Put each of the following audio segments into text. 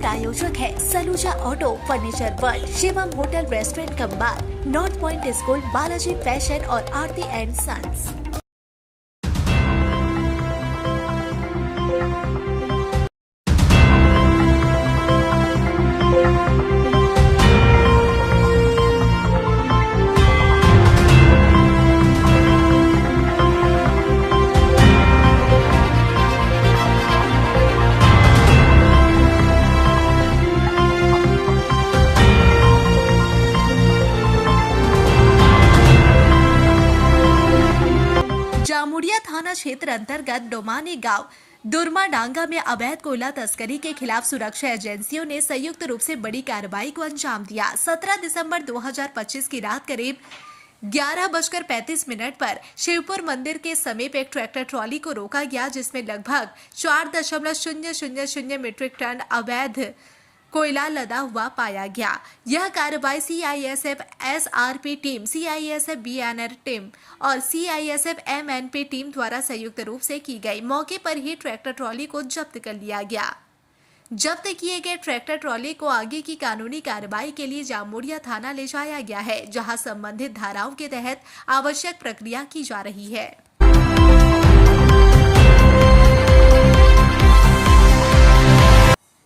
प्रायोजक है Saluja auto, furniture world, Shivam hotel restaurant cum bar, north point school, Balaji fashion और Aarti and sons. Jamuria थाना क्षेत्र अंतर्गत डोमानी गांव दुर्माडांगा में अवैध कोयला तस्करी के खिलाफ सुरक्षा एजेंसियों ने संयुक्त रूप से बड़ी कार्रवाई को अंजाम दिया। 17 दिसंबर 2025 की रात करीब 11:35 पर शिवपुर मंदिर के समीप एक ट्रैक्टर ट्रॉली को रोका गया, जिसमें लगभग 4.000 मीट्रिक टन अवैध कोयला लदा हुआ पाया गया। यह कार्रवाई CISF SRP team, CISF BNR team और सीआईएसएफ एमएनपी टीम द्वारा संयुक्त रूप से की गई। मौके पर ही ट्रैक्टर ट्रॉली को जब्त कर लिया गया। जब्त किए गए ट्रैक्टर ट्रॉली को आगे की कानूनी कार्रवाई के लिए जामुड़िया थाना ले जाया गया है, जहां संबंधित धाराओं के तहत आवश्यक प्रक्रिया की जा रही है।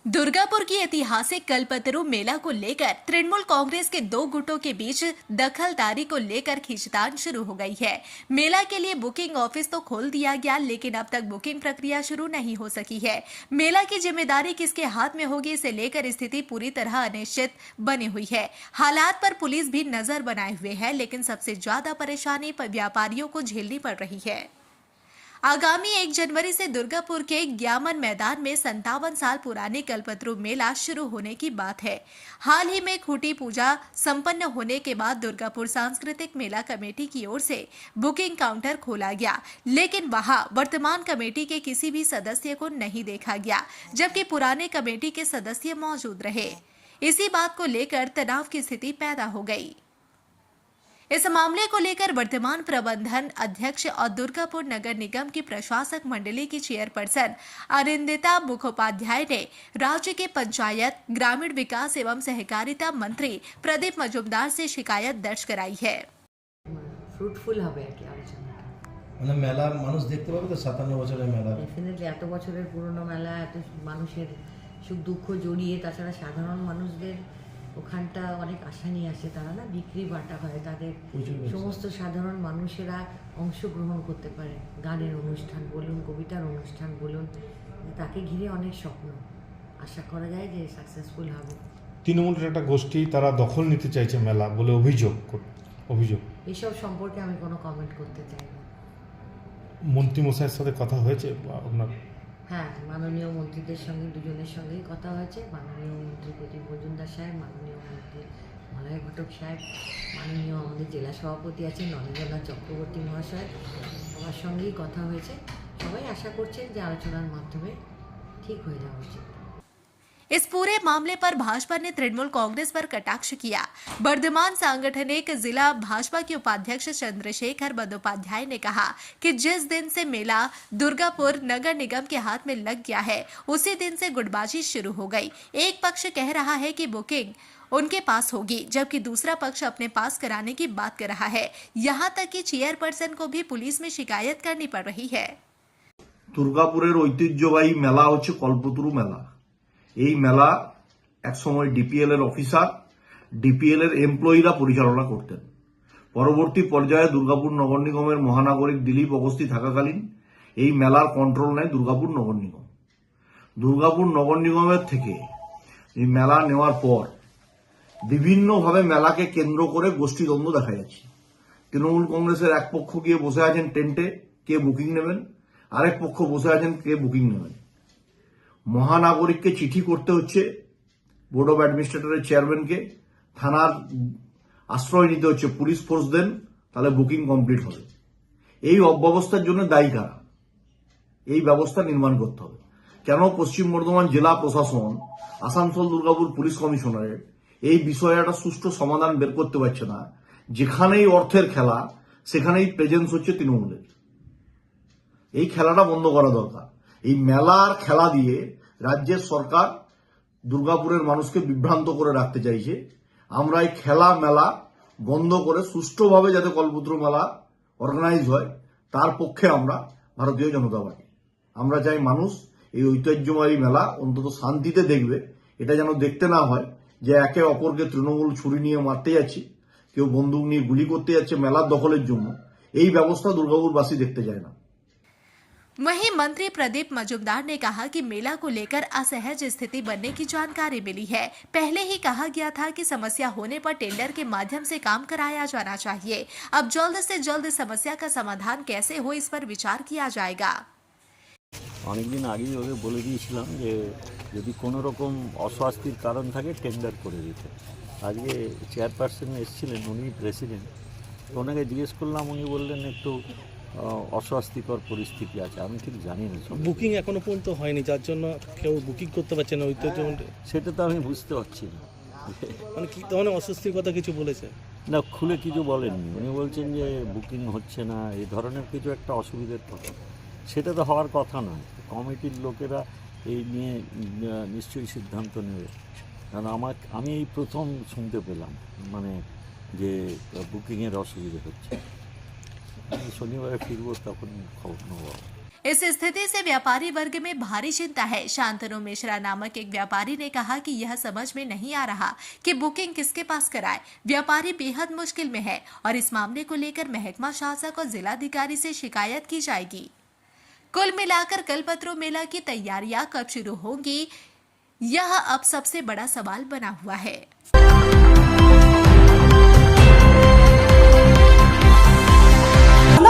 दुर्गापुर की ऐतिहासिक कल्पतरू मेला को लेकर तृणमूल कांग्रेस के दो गुटों के बीच दखलदारी को लेकर खींचतान शुरू हो गई है। मेला के लिए बुकिंग ऑफिस तो खोल दिया गया, लेकिन अब तक बुकिंग प्रक्रिया शुरू नहीं हो सकी है। मेला की जिम्मेदारी किसके हाथ में होगी, इसे लेकर स्थिति पूरी तरह अनिश्चित बनी हुई है। हालात पर पुलिस भी नजर बनाए हुए है, लेकिन सबसे ज्यादा परेशानी व्यापारियों को झेलनी पड़ रही है। आगामी 1 जनवरी से दुर्गापुर के ग्यामन मैदान में 57 साल पुरानी कल्पतरू मेला शुरू होने की बात है। हाल ही में खूंटी पूजा संपन्न होने के बाद दुर्गापुर सांस्कृतिक मेला कमेटी की ओर से बुकिंग काउंटर खोला गया, लेकिन वहां वर्तमान कमेटी के किसी भी सदस्य को नहीं देखा गया, जबकि पुराने कमेटी के सदस्य मौजूद रहे। इसी बात को लेकर तनाव की स्थिति पैदा हो गई। इस मामले को लेकर वर्तमान प्रबंधन अध्यक्ष और दुर्गापुर नगर निगम की प्रशासक मंडली की चेयरपर्सन अरिंदिता मुखोपाध्याय ने राज्य के पंचायत, ग्रामीण विकास एवं सहकारिता मंत्री प्रदीप मजुमदार से शिकायत दर्ज कराई है। फ्रूटफुल হবে কি আলোচনাটা, মানে মেলা মানুষ দেখতে পাবে তো 57 বছরের মেলা। ডেফিনেটলি এত বছরের পুরনো মেলা, এত মানুষের সুখ দুঃখ জড়িয়ে, তাছাড়া সাধারণ মানুষদের ওখানটা অনেক আশা নিয়ে আসে, তারা না বিক্রি বাটা হয়, তাদের সমস্ত সাধারণ মানুষেরা অংশগ্রহণ করতে পারে। গানের অনুষ্ঠান বলুন, কবিতার অনুষ্ঠান বলুন, তাকে ঘিরে অনেক স্বপ্ন, আশা করা যায় যে সাকসেসফুল হবে। তৃণমূলের একটা গোষ্ঠী তারা দখল নিতে চাইছে মেলা বলে অভিযোগ এসব সম্পর্কে আমি কোনো কমেন্ট করতে চাই না। মন্ত্রী মশাইয়ের সাথে কথা হয়েছে আপনার? হ্যাঁ, মাননীয় মন্ত্রীদের সঙ্গে দুজনের সঙ্গেই কথা হয়েছে। মাননীয় মন্ত্রী প্রদীপ মজুমদার সাহেব, মাননীয় মন্ত্রী মলয় ঘটক সাহেব, মাননীয় আমাদের জেলা সভাপতি আছেন নরেন্দ্রনাথ চক্রবর্তী মহাশয়, সবার সঙ্গেই কথা হয়েছে। সবাই আশা করছেন যে আলোচনার মাধ্যমে ঠিক হয়ে যাওয়া উচিত। इस पूरे मामले पर भाजपा ने तृणमूल कांग्रेस पर कटाक्ष किया। वर्धमान सांगठनिक जिला भाजपा के उपाध्यक्ष चंद्रशेखर बंदोपाध्याय ने कहा कि जिस दिन से मेला दुर्गापुर नगर निगम के हाथ में लग गया है, उसी दिन से गुटबाजी शुरू हो गई। एक पक्ष कह रहा है कि बुकिंग उनके पास होगी, जबकि दूसरा पक्ष अपने पास कराने की बात कर रहा है। यहाँ तक कि चेयरपर्सन को भी पुलिस में शिकायत करनी पड़ रही है। दुर्गापुरेर ऐतिह्यबाही मेला हच्छे कल्पतरू मेला। এই মেলা একসময় ডিপিএল এর অফিসার, ডিপিএল এর এমপ্লয়িরা পরিচালনা করতেন। পরবর্তী পর্যায়ে দুর্গাপুর নগর নিগমের মহানাগরিক দিলীপ অগস্তি থাকাকালীন এই মেলার কন্ট্রোল নেয় দুর্গাপুর নগর নিগম। দুর্গাপুর নগর নিগমের থেকে এই মেলা নেওয়ার পর বিভিন্নভাবে মেলাকে কেন্দ্র করে গোষ্ঠীদ্বন্দ্ব দেখা যাচ্ছে। তৃণমূল কংগ্রেসের এক পক্ষ গিয়ে বসে আছেন টেন্টে, কে বুকিং নেবেন, আরেক পক্ষ বসে আছেন কে বুকিং নেবেন। মহানাগরিককে চিঠি করতে হচ্ছে, বোর্ড অফ অ্যাডমিনিস্ট্রেটরের চেয়ারম্যানকে, থানার আশ্রয় নিতে হচ্ছে, পুলিশ ফোর্স দেন, তাহলে বুকিং কমপ্লিট হবে। এই অব্যবস্থার জন্য দায়ী কারা? এই ব্যবস্থা নির্মাণ করতে হবে। কেন পশ্চিম বর্ধমান জেলা প্রশাসন, আসানসোল দুর্গাপুর পুলিশ কমিশনারেট এই বিষয়ে একটা সুষ্ঠু সমাধান বের করতে পারছে না? যেখানেই অর্থের খেলা, সেখানেই প্রেজেন্স হচ্ছে তৃণমূলের। এই খেলাটা বন্ধ করা দরকার। এই মেলার খেলা দিয়ে রাজ্যের সরকার দুর্গাপুরের মানুষকে বিভ্রান্ত করে রাখতে চাইছে। আমরা এই খেলা মেলা বন্ধ করে সুষ্ঠুভাবে যাতে কল্পতরু মেলা অর্গানাইজ হয় তার পক্ষে আমরা ভারতীয় জনতা পার্টি। আমরা চাই মানুষ এই ঐতিহ্যবাহী মেলা অন্তত শান্তিতে দেখবে, এটা যেন দেখতে না হয় যে একে অপরকে তৃণমূল ছুরি নিয়ে মারতে যাচ্ছে, কেউ বন্দুক নিয়ে গুলি করতে যাচ্ছে মেলার দখলের জন্য। এই ব্যবস্থা দুর্গাপুরবাসী দেখতে চায় না। वहीं मंत्री प्रदीप मजूमदार ने कहा कि मेला को लेकर असहज स्थिति बनने की जानकारी मिली है। पहले ही कहा गया था कि समस्या होने पर टेंडर के माध्यम से काम कराया जाना चाहिए। अब जल्द से जल्द समस्या का समाधान कैसे हो इस पर विचार किया जाएगा। অনেকদিন আগেই ওকে বলে দিয়েছিলাম যে যদি কোনো রকম অস্বস্তির কারণ থাকে টেন্ডার করে দিতে। আজকে চেয়ারপারসন এসেছিলেন, উনি প্রেসিডেন্ট, ওনাকে জিজ্ঞেস করলাম, উনি বললেন একটু অস্বস্তিকর পরিস্থিতি আছে। আমি ঠিক জানি না, বুকিং এখনো পর্যন্ত হয়নি, যার জন্য কেউ বুকিং করতে পারছে না ঐতিহ্য। সেটা তো আমি বুঝতে পারছি না। মানে কি ধরনের অস্বস্তির কথা কিছু বলেছে? না, খুলে কিছু বলেননি। উনি বলছেন যে বুকিং হচ্ছে না, এই ধরনের কিছু একটা অসুবিধার কথা। সেটা তো হওয়ার কথা নয়। কমিটির লোকেরা এই নিয়ে নিশ্চয়ই সিদ্ধান্ত নেবে। কারণ আমি এই প্রথম শুনতে পেলাম মানে যে বুকিংয়ের অসুবিধা হচ্ছে। শনিবারে ফিরবো, তখন খবর নেবো। इस स्थिति से व्यापारी वर्ग में भारी चिंता है। शांतनु मिश्रा नामक एक व्यापारी ने कहा कि यह समझ में नहीं आ रहा कि बुकिंग किसके पास कराए। व्यापारी बेहद मुश्किल में है और इस मामले को लेकर महकमा शासक और जिलाधिकारी से शिकायत की जाएगी। कुल मिलाकर कल्पतरु मेला की तैयारियां कब शुरू होंगी, यह अब सबसे बड़ा सवाल बना हुआ है।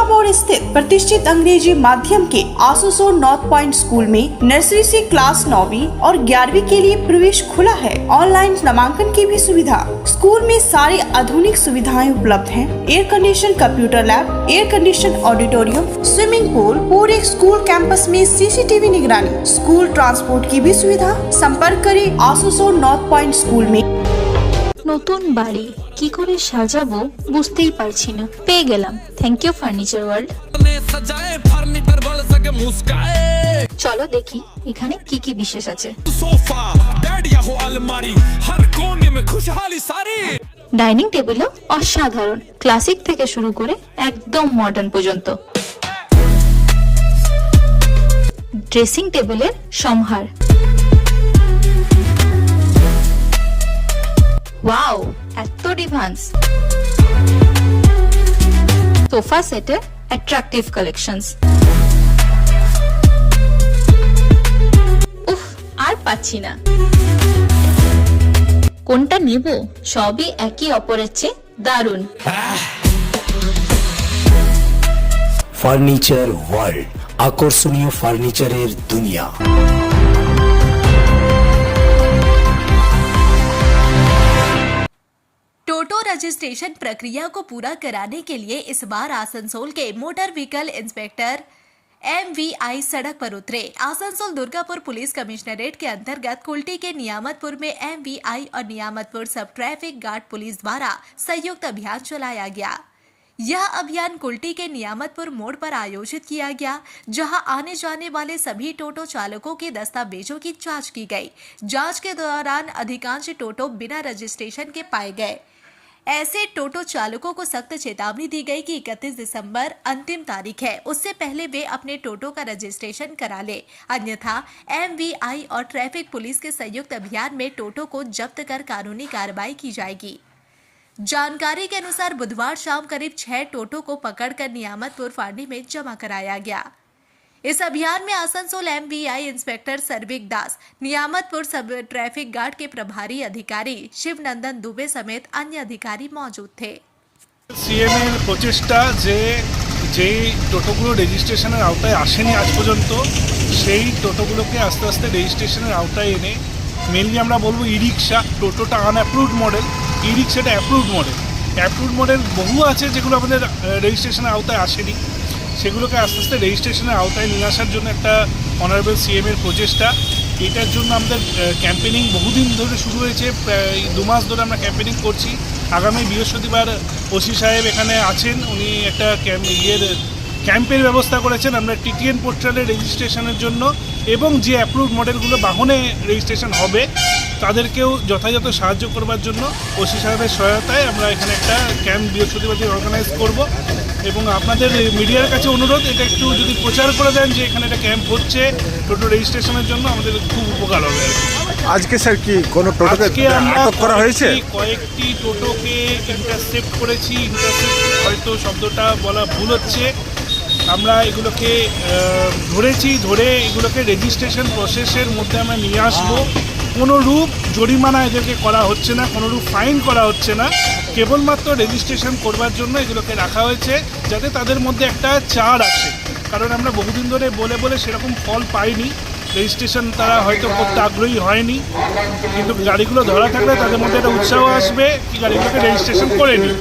मोड़ स्थित प्रतिष्ठित अंग्रेजी माध्यम के आसुसो नॉर्थ पॉइंट स्कूल में नर्सरी से क्लास 9वीं और 11वीं के लिए प्रवेश खुला है। ऑनलाइन नामांकन की भी सुविधा। स्कूल में सारी आधुनिक सुविधाएं उपलब्ध हैं। Air condition computer lab, air condition auditorium, swimming pool, पूरे स्कूल कैंपस में सीसीटीवी निगरानी, स्कूल ट्रांसपोर्ट की भी सुविधा। संपर्क करें आसुसो नॉर्थ पॉइंट स्कूल में। নতুন বাড়ি কি করে সাজাবো বুঝতেই পারছি না। পেয়ে গেলাম, থ্যাংক ইউ ফার্নিচার ওয়ার্ল্ড। চলো দেখি এখানে কি কি বিশেষ আছে। ডাইনিং টেবিলও অসাধারণ, ক্লাসিক থেকে শুরু করে একদম মডার্ন পর্যন্ত। ড্রেসিং টেবিলের সমাহার, ওয়াও এত ডিভান্স। সোফা সেটের অ্যাট্রাকটিভ কালেকশনস। উফ, আর পাচ্ছি না, কোনটা নেব? সবই একই অপরের চেয়ে দারুণ। ফার্নিচার ওয়ার্ল্ড, আকর্ষণীয় ফার্নিচারের দুনিয়া। टोटो रजिस्ट्रेशन प्रक्रिया को पूरा कराने के लिए इस बार आसनसोल के मोटर व्हीकल इंस्पेक्टर MVI सड़क पर उतरे। आसनसोल दुर्गापुर पुलिस कमिश्नरेट के अंतर्गत कुल्टी के नियामतपुर में MVI और नियामतपुर सब ट्रैफिक गार्ड पुलिस द्वारा संयुक्त अभियान चलाया गया। यह अभियान कुल्टी के नियामतपुर मोड़ पर आयोजित किया गया, जहां आने जाने वाले सभी टोटो चालकों के दस्तावेजों की जांच की गई। जांच के दौरान अधिकांश टोटो बिना रजिस्ट्रेशन के पाए गए। ऐसे टोटो चालकों को सख्त चेतावनी दी गई कि 31 दिसंबर अंतिम तारीख है, उससे पहले वे अपने टोटो का रजिस्ट्रेशन करा ले, अन्यथा MVI और ट्रैफिक पुलिस के संयुक्त अभियान में टोटो को जब्त कर कानूनी कार्रवाई की जाएगी। जानकारी के अनुसार बुधवार शाम करीब 6 टोटो को पकड़कर नियामतपुर फांडी में जमा कराया गया। इस अभियान में आसनसोल MVI इंस्पेक्टर सर्विक दास, नियामतपुर सब ट्रैफिक गार्ड के प्रभारी अधिकारी शिवनंदन दुबे समेत अन्य अधिकारी मौजूद थे। সিএমের প্রচেষ্টা যে টোটোগুলো রেজিস্ট্রেশনের আওতায় আসেনি আজ পর্যন্ত, সেই টোটোগুলোকে আস্তে আস্তে রেজিস্ট্রেশনের আওতায় এনে মেনলি আমরা বলবো ই রিক্সা। টোটোটা আনঅ্যাপ্রুভড মডেল, ই রিক্সাটা অ্যাপ্রুভড মডেল। অ্যাপ্রুভড মডেল বহু আছে যেগুলো আমাদের রেজিস্ট্রেশনের আওতায় আসেনি, সেগুলোকে আস্তে আস্তে রেজিস্ট্রেশনের আওতায় নিয়ে আসার জন্য একটা অনারেবল সিএমের প্রচেষ্টা। এটার জন্য আমাদের ক্যাম্পেনিং বহুদিন ধরে শুরু হয়েছে, প্রায় 2 মাস ধরে আমরা ক্যাম্পেনিং করছি। আগামী বৃহস্পতিবার ওসি সাহেব এখানে আছেন, উনি একটা ক্যাম্পের ব্যবস্থা করেছেন আমরা TTN পোর্টালে রেজিস্ট্রেশনের জন্য, এবং যে অ্যাপ্রুভড মডেলগুলো বাহনে রেজিস্ট্রেশন হবে তাদেরকেও যথাযথ সাহায্য করবার জন্য ওসি সাহেবের সহায়তায় আমরা এখানে একটা ক্যাম্প বৃহস্পতিবার দিন অর্গানাইজ করব এবং আপনাদের মিডিয়ার কাছে অনুরোধ এটা একটু যদি প্রচার করে দেন যে এখানে একটা ক্যাম্প হচ্ছে টোটো রেজিস্ট্রেশনের জন্য আমাদের খুব উপকার হবে আর কি। আজকে স্যার কি কোনো টোটোকে আজকে আমরা আটক করা হয়েছে? কয়েকটি টোটোকে ইন্টারসেপ্ট করেছি। ইন্টারসেপ্ট হয়তো শব্দটা বলা ভুল হচ্ছে। আমরা এগুলোকে ধরেছি, ধরে এগুলোকে রেজিস্ট্রেশন প্রসেসের মধ্যে আমরা নিয়ে আসবো। কোনো রূপ জরিমানা এদেরকে করা হচ্ছে না, কোনো রূপ ফাইন করা হচ্ছে না, কেবলমাত্র রেজিস্ট্রেশন করবার জন্য এগুলোকে রাখা হয়েছে যাতে তাদের মধ্যে একটা ছাড় আসে। কারণ আমরা বহুদিন ধরে বলে বলে সেরকম ফল পাইনি, রেজিস্ট্রেশন তারা হয়তো করতে আগ্রহী হয়নি, কিন্তু গাড়িগুলো ধরা থাকলে তাদের মধ্যে একটা উৎসাহ আসবে কি গাড়িগুলোকে রেজিস্ট্রেশন করে নিই।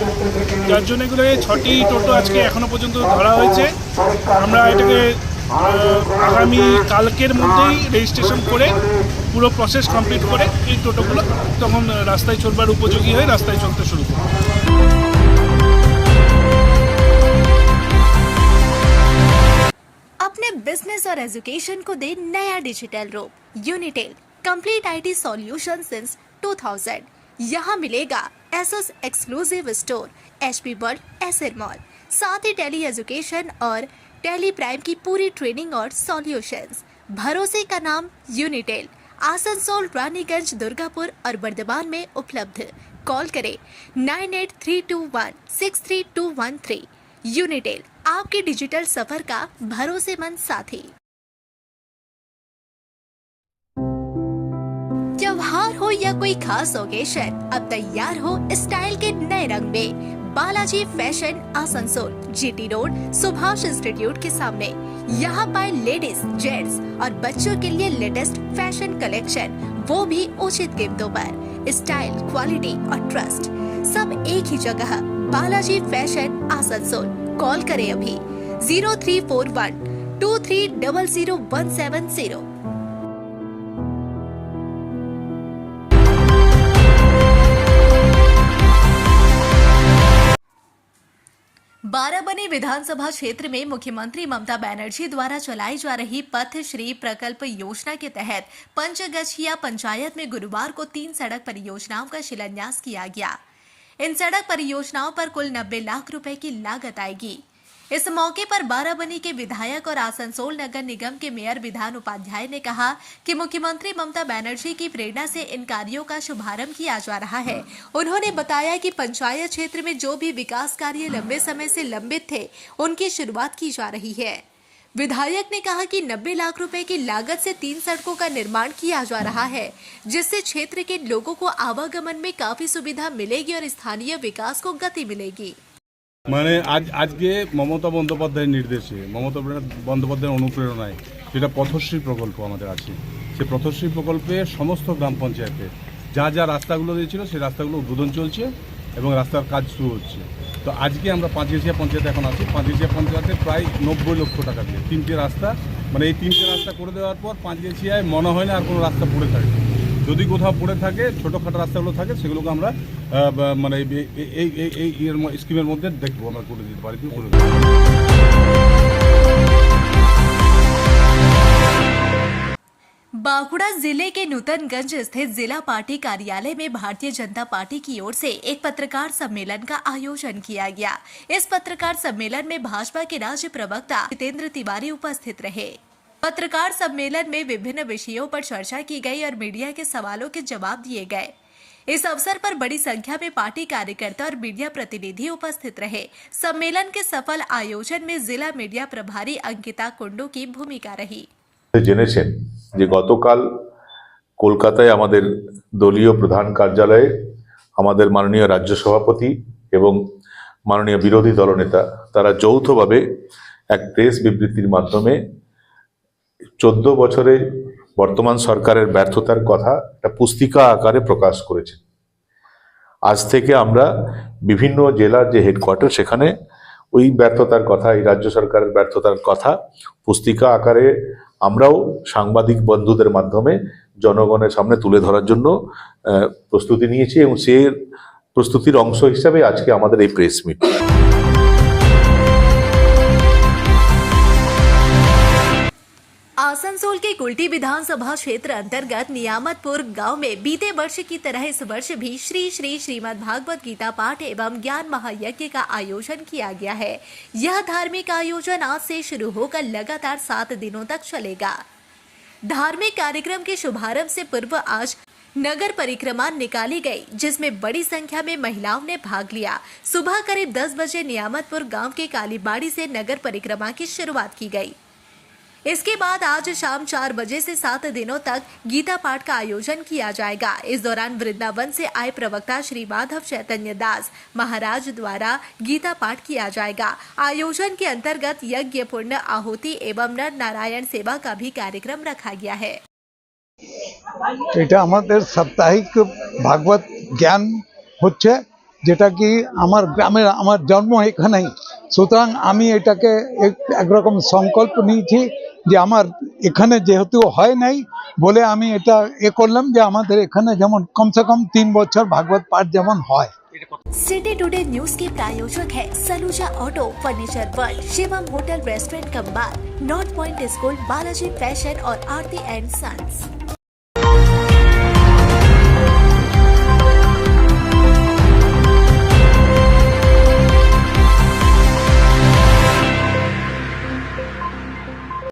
যার জন্য এগুলোকে 6টি টোটো আজকে এখনও পর্যন্ত ধরা হয়েছে। আমরা এটাকে আগামী কালকের মধ্যেই রেজিস্ট্রেশন করে পুরো প্রসেস কমপ্লিট করে এই টোটোগুলো তখন রাস্তায় চলবার উপযোগী হয়ে রাস্তায় চলতে শুরু করবে। अपने बिजनेस और एजुकेशन को दे नया डिजिटल रूप। Unitel complete IT solution since 2000। यहाँ मिलेगा Asus exclusive store, HP world, एसएर मॉल, साथ ही टेली एजुकेशन और टेली प्राइम की पूरी ट्रेनिंग और सॉल्यूशंस। भरोसे का नाम यूनिटेल, आसनसोल, रानीगंज, दुर्गापुर और बर्दवान में उपलब्ध। कॉल करें 9832163213। यूनिटेल, आपके डिजिटल सफर का भरोसेमंद साथी। त्योहार हो या कोई खास ओकेशन, अब तैयार हो स्टाइल के नए रंग में। Balaji fashion, Asansol, GT road, Subhash institute के सामने। यहाँ पाए लेडीज, जेंट्स और बच्चों के लिए लेटेस्ट फैशन कलेक्शन, वो भी उचित कीमतों पर। स्टाइल, क्वालिटी और ट्रस्ट सब एक ही जगह। बालाजी फैशन, आसनसोल। कॉल करें अभी 034123000170। बाराबनी विधानसभा क्षेत्र में मुख्यमंत्री ममता बनर्जी द्वारा चलाई जा रही पथ श्री प्रकल्प योजना के तहत पंचगछिया पंचायत में गुरुवार को 3 सड़क परियोजनाओं का शिलान्यास किया गया। इन सड़क परियोजनाओं पर कुल 90 लाख रुपए की लागत आएगी। इस मौके पर बाराबनी के विधायक और आसनसोल नगर निगम के मेयर विधान उपाध्याय ने कहा कि मुख्यमंत्री ममता बनर्जी की प्रेरणा से इन कार्यों का शुभारंभ किया जा रहा है। उन्होंने बताया कि पंचायत क्षेत्र में जो भी विकास कार्य लंबे समय से लंबित थे, उनकी शुरुआत की जा रही है। विधायक ने कहा कि 90 लाख रुपए की लागत से 3 सड़कों का निर्माण किया जा रहा है, जिससे क्षेत्र के लोगों को आवागमन में काफी सुविधा मिलेगी और स्थानीय विकास को गति मिलेगी। মানে আজকে মমতা বন্দ্যোপাধ্যায়ের নির্দেশে, মমতা বন্দ্যোপাধ্যায়ের অনুপ্রেরণায় যেটা পথশ্রী প্রকল্প আমাদের আছে, সেই পথশ্রী প্রকল্পে সমস্ত গ্রাম পঞ্চায়েতে যা যা রাস্তাগুলো দিয়েছিল সেই রাস্তাগুলো উদ্বোধন চলছে এবং রাস্তার কাজ শুরু হচ্ছে। তো আজকে আমরা পাঁচগেছিয়া পঞ্চায়েতে এখন আছি। পাঁচগেছিয়া পঞ্চায়েতে প্রায় 90 লক্ষ টাকা দিয়ে 3টে রাস্তা, মানে এই 3টে রাস্তা করে দেওয়ার পর পাঁচগেছিয়ায় মনে হয় না আর কোনো রাস্তা পড়ে থাকে। যদি কোথাও পড়ে থাকে, ছোটোখাটো রাস্তাগুলো থাকে, সেগুলোকে আমরা মানে এই স্কিমের মধ্যে দেখবো, আমরা করে দিতে পারি করে দেবো। बांकुड़ा जिले के नूतनगंज स्थित जिला पार्टी कार्यालय में भारतीय जनता पार्टी की ओर से एक पत्रकार सम्मेलन का आयोजन किया गया। इस पत्रकार सम्मेलन में भाजपा के राज्य प्रवक्ता जितेंद्र तिवारी उपस्थित रहे। पत्रकार सम्मेलन में विभिन्न विषयों पर चर्चा की गई और मीडिया के सवालों के जवाब दिए गए। इस अवसर पर बड़ी संख्या में पार्टी कार्यकर्ता और मीडिया प्रतिनिधि उपस्थित रहे। सम्मेलन के सफल आयोजन में जिला मीडिया प्रभारी अंकिता कुंडू की भूमिका रही। জেনেছেন যে গতকাল কলকাতায় আমাদের দলীয় প্রধান কার্যালয়ে আমাদের মাননীয় রাজ্য সভাপতি এবং মাননীয় বিরোধী দলনেতা তারা যৌথভাবে এক প্রেস বিবৃতির মাধ্যমে 14 বছরে বর্তমান সরকারের ব্যর্থতার কথা একটা পুস্তিকা আকারে প্রকাশ করেছেন। আজ থেকে আমরা বিভিন্ন জেলার যে হেডকোয়ার্টার সেখানে ওই ব্যর্থতার কথা, এই রাজ্য সরকারের ব্যর্থতার কথা পুস্তিকা আকারে আমরাও সাংবাদিক বন্ধুদের মাধ্যমে জনগণের সামনে তুলে ধরার জন্য প্রস্তুতি নিয়েছি এবং সেই প্রস্তুতির অংশ হিসাবে আজকে আমাদের এই প্রেস মিট। आसनसोल तृणमूल के कुल्टी विधानसभा क्षेत्र अंतर्गत नियामतपुर गांव में बीते वर्ष की तरह इस वर्ष भी श्री श्री श्रीमद् भागवत गीता पाठ एवं ज्ञान महायज्ञ का आयोजन किया गया है। यह धार्मिक आयोजन आज से शुरू होकर लगातार 7 दिनों तक चलेगा। धार्मिक कार्यक्रम के शुभारंभ से पूर्व आज नगर परिक्रमा निकाली गई, जिसमें बड़ी संख्या में महिलाओं ने भाग लिया। सुबह करीब 10 बजे नियामतपुर गांव के कालीबाड़ी से नगर परिक्रमा की शुरुआत की गई। इसके बाद आज शाम 4 बजे से 7 दिनों तक गीता पाठ का आयोजन किया जाएगा। इस दौरान वृंदावन से आए प्रवक्ता श्री माधव चैतन्य दास महाराज द्वारा गीता पाठ किया जाएगा। आयोजन के अंतर्गत यज्ञ, पुण्य, आहुति एवं नर नारायण सेवा का भी कार्यक्रम रखा गया है। এটা আমাদের সাপ্তাহিক ভাগবত জ্ঞান হচ্ছে, যেটা কি আমার গ্রামের, আমার জন্ম এখানেই, সুতরাং আমি এটাকে একরকম সংকল্প নিয়েছি যে আমার এখানে যেহেতু হয় নাই বলে আমি এটা করলাম যে আমাদের এখানে যেমন কমসে কম 3 বছর ভাগবত পাঠ যেমন হয়। सिटी टुडे न्यूज के प्रायोजक है Saluja auto, furniture world, Shivam hotel, restaurant cum bar, north point school, Balaji fashion और आरती एंड सन्स।